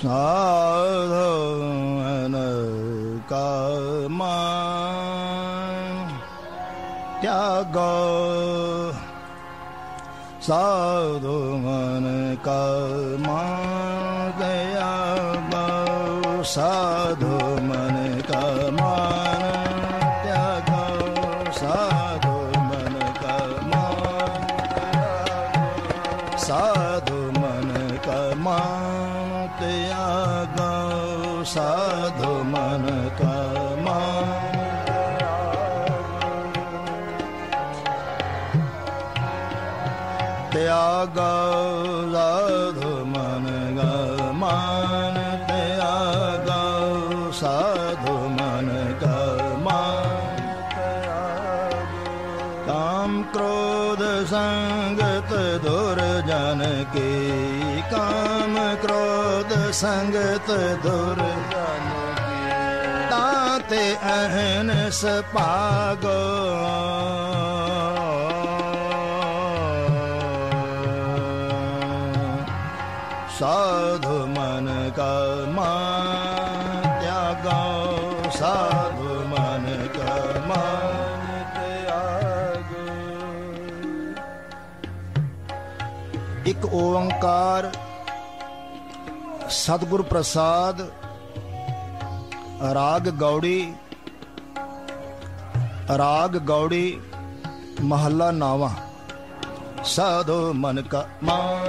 ਸਾਧੂ ਮਨ ਕਾ ਮਾਨ ਤਿਆਗੋ ਸਾਧੂ ਮਨ ਕਾ ਮਾਨ ਤਿਆਗੋ ਸਾਧੂ ਮਨ ਕਾ ਮਾਨ ਤਿਆਗੋ ਸਾਧੂ ਮਨ ਕਾ ਮਾਨ ਸਾਧੂ ਮਨ ਕਾ ਮਾਨ ਤਿਆਗੋ ਸਾਧੂ ਮਨ ਕਾ ਮਾਨ ਤਿਆਗੋ ਸਾਧੂ ਮਨ ਕਾ ਮਾਨ ਤਿਆਗੋ ਸਾਧੂ ਮਨ ਕਾ ਮਾਨ ਕਾਮ ਕ੍ਰੋਧ ਸੰਗਤ ਦੁਰਜਨ ਕੀ ਕਾਮ ਕ੍ਰੋਧ ਸੰਗਤ ਦੁਰਜਨ ਕੀ ਤਾਤੇ ਅਹਨਸ ਭਾਗੋ ਸਾਧੂ ਮਨ ਕਾ ਮਾਨ ਤਿਆਗੋ ਸਾਧੂ ਮਨ ਕਾ ਮਾਨ ਤਿਆਗੋ। ਇੱਕ ਓੰਕਾਰ ਸਤਿਗੁਰ ਪ੍ਰਸਾਦ ਰਾਗ ਗੌੜੀ ਮਹੱਲਾ ਨਾਵਾਂ। ਸਾਧੂ ਮਨ ਕਾ ਮਾਨ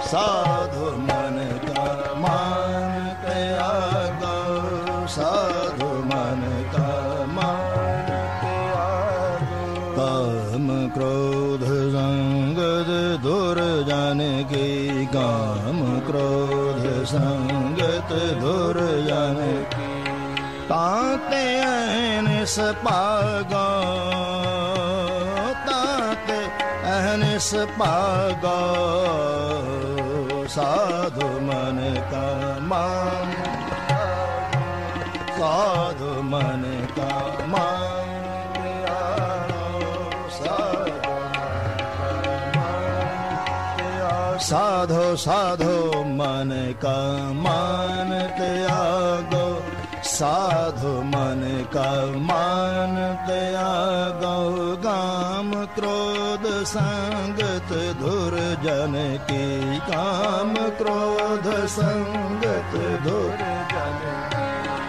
ਸਾਧੂ ਮਨ ਕਾ ਮਾਨ ਤਿਆਗੋ ਸਾਧੂ ਮਨ ਕਾ ਮਾਨ ਤਿਆਗੋ ਕਾਮ ਕ੍ਰੋਧ ਸੰਗਤ ਦੁਰਜਨ ਕੀ ਕਾਮ ਕ੍ਰੋਧ ਸੰਗਤ ਦੁਰਜਨ ਕੀ ਤਾਤੇ ਅਹਨਿਸ ਭਾਗੋ ਤਾਤੇ ਅਹਨਿਸ ਭਾਗੋ ਸਾਧੂ ਮਨ ਕਾ ਮਾਨ ਸਾਧੂ ਮਨ ਕਾ ਮਾਨ ਸਾਧੂ ਸਾਧੂ ਮਨ ਕਾ ਮਾਨ ਤਿਆਗੋ ਸਾਧੂ ਮਨ ਕਾ ਮਾਨ ਤਿਆਗੋ ਕਾਮ ਕ੍ਰੋਧ ਸੰਗਤ ਦੁਰਜਨ ਕੀ ਕਾਮ ਕ੍ਰੋਧ ਸੰਗਤ ਦੁਰਜਨ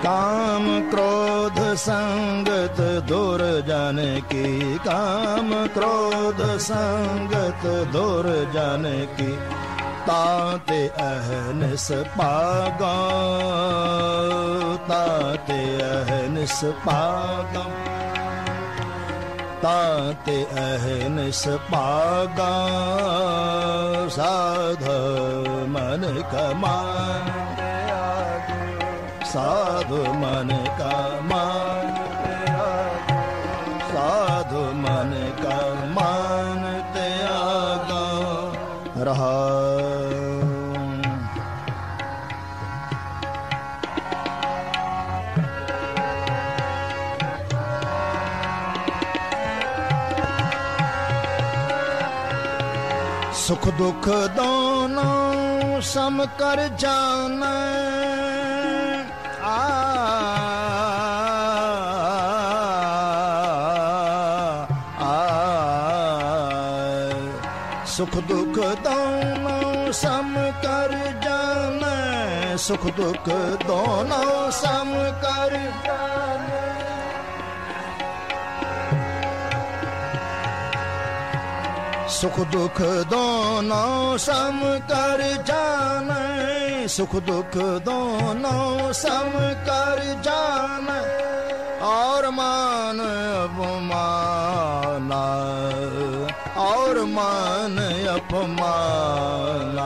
ਕਾਮ ਕ੍ਰੋਧ ਸੰਗਤ ਦੁਰਜਨ ਕੀ ਕਾਮ ਕ੍ਰੋਧ ਸੰਗਤ ਦੁਰਜਨ ਕੀ ਤਾਤੇ ਅਹਨਿਸ ਭਾਗੋ ਤਾਤੇ ਅਹਨਿਸ ਭਾਗੋ ਤਾਤੇ ਅਹਨਿਸ ਭਾਗੋ ਸਾਧੂ ਮਨ ਕਾ ਮਾਨ ਤਿਆਗੋ ਸਾਧੂ ਮਨ ਕਾ ਮਾਨ ਤਿਆਗੋ ਸਾਧੂ ਮਨ ਕਾ ਮਾਨ ਤਿਆਗੋ ਰਹਾ। ਸੁਖ ਦੁਖ ਦੋਨੋਂ ਸਮ ਕਰ ਜਾਣੈ ਸੁਖ ਦੁਖ ਦੋਨੋਂ ਸਮ ਕਰ ਜਾਣੈ ਸੁਖ ਦੁਖ ਦੋਨੋਂ ਸਮ ਕਰ ਜਾਣੈ ਸੁਖ ਦੁਖ ਦੋਨੋਂ ਸਮ ਕਰ ਜਾਣੈ ਸੁਖ ਦੁਖ ਦੋਨੋਂ ਸਮ ਕਰ ਜਾਣੈ ਔਰ ਮਾਨ ਅਪਮਾਨ ਔਰ ਮਾਨ ਅਪਮਾਨ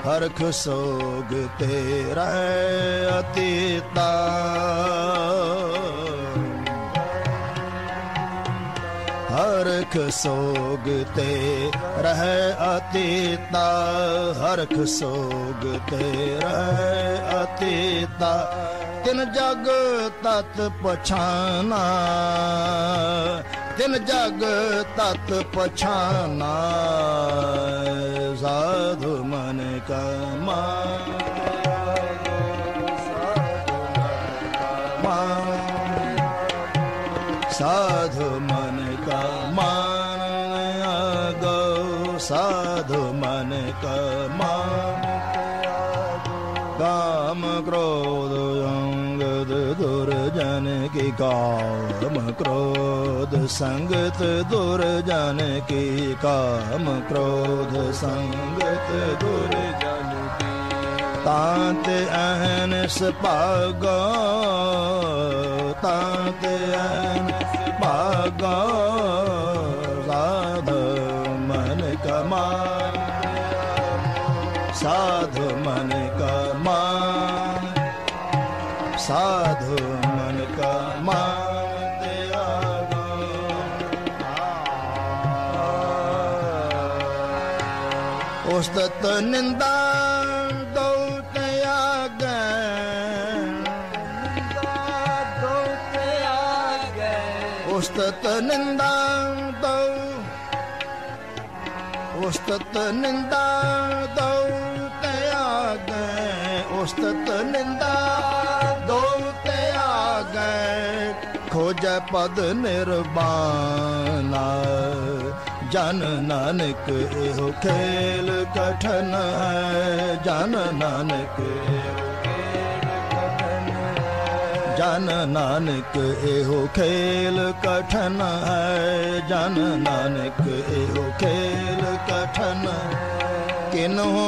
ਹਰਖ ਸੋਗ ਤੇਰਾ ਅਤੀਤਾ ਹਰਖ ਸੋਗ ਤੇ ਰਹਿ ਅਤੀਤਾ ਹਰਖ ਸੋਗ ਤੇ ਰਹਿ ਅਤੀਤਾ ਤਿਨ ਜਗ ਤਤ ਪਛਾਨਾ तिन जग तत पछाना साधु मन का मान साधु मन का मान गो साधु मन का मान काम क्रोध अंगद दुर्जन की काम क्रोध संगत दुर्जन की काम क्रोध संगत दुर्जन की तांत अहनस पागो तांत अहनस पागो साधु मन का मान साधु मन का मान साधु मन का मान त्यागो उस्तत निंदा दो त्यागे उस्तत निंदा दो उस्तत निंदा दो त्यागे उस्तत निंदा दो त्यागे खोज पद निर्वाणा जन नानक एहो खेल कठन है जन नानक जन नानक एहो खेल कठन है जन नानक एहो खेल कठन किन्हो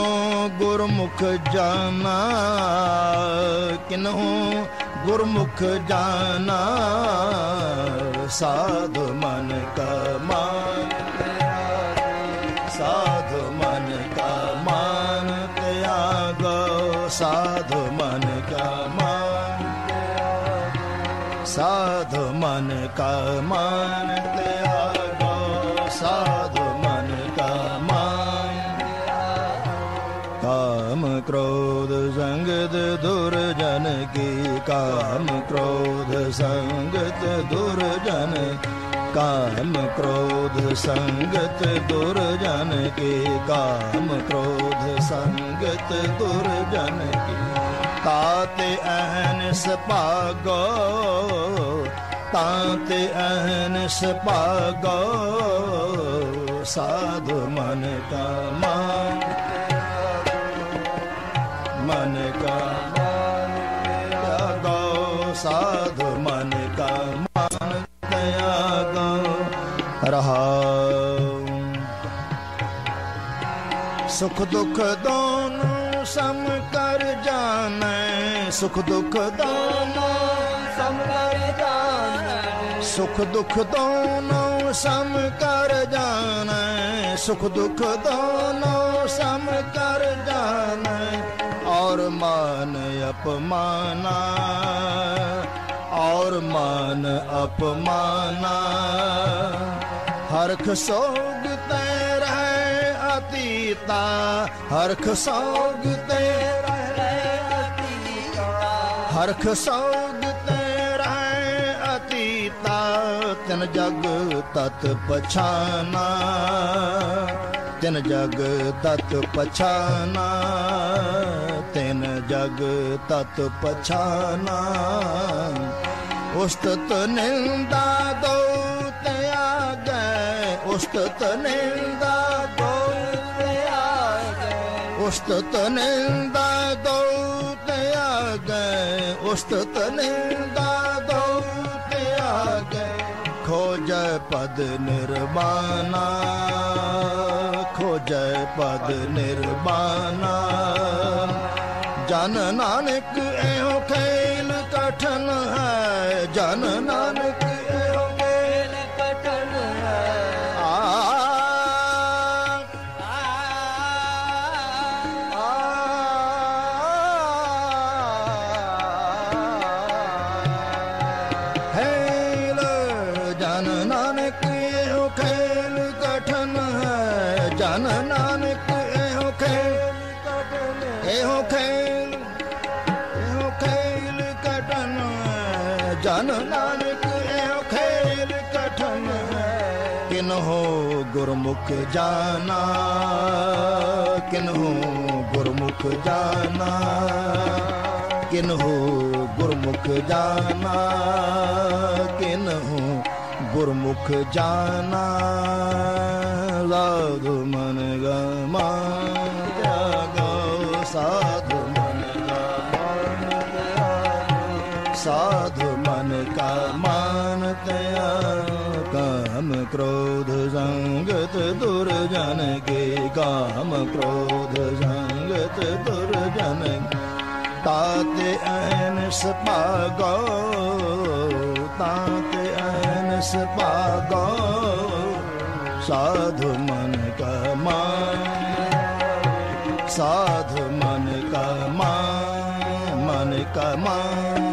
गुरमुख जाना किन्हो गुरमुख जाना साधु मन का मान साधु मन का मान त्यागो साधु मन का मान साधु मन का मान त्यागो साधु मन का मान काम क्रोध संगत दुर्जन की काम क्रोध संगत दुर्जन काम क्रोध संगत दुर्जन की काम क्रोध संगत दुर्जन की ताते अहनस पागो ताते अहनस पागो साधु मन का मान मन का मान त्यागो साधु मन का मान त्यागो रहा सुख दुख दोनों सम कर जाने सुख दुख दोनों सम कर जाने सुख दुख दोनों सम कर जाने सुख दुख दोनों सम कर जाने और मान अपमाना और मान अपमाना हरख सोगते रहे अतीता हरख सोगते रहे अतीता हरख सोगते रहे अतीता तिन जग तत पछाना तिन जग तत पछाना तिन जग तत पछाना उस्तत निंदा दो त्यागे उस्तत निंदा दो त्यागे उस्तत निंदा दो त्यागे उस्तत निंदा दो त्यागे खोज पद निर्वाणा खोज पद निर्वाणा जन नानक एहो खेल कठन है जन नानक एहो खेल कठन है खेल जन नानक एहो खेल कठन है जन नानक एहो खेल एहो खेल कठन है जन नानक एहो खेल कठन है किन्हो गुरमुख जाना, किन्हो गुरमुख जाना, किन्हो गुरमुख जाना, किन्हो गुरमुख जाना। साधु मन गमा त्यागो, साधु मन का मान त्यागो, साधु मन का मान त्यागो। काम क्रोध संगत दुर्जन के, काम क्रोध संगत दुर्जन ताते अहनस पागो, ताते अहनस पागो। साधु मन का मान, साधु मन का मान, मन का मान,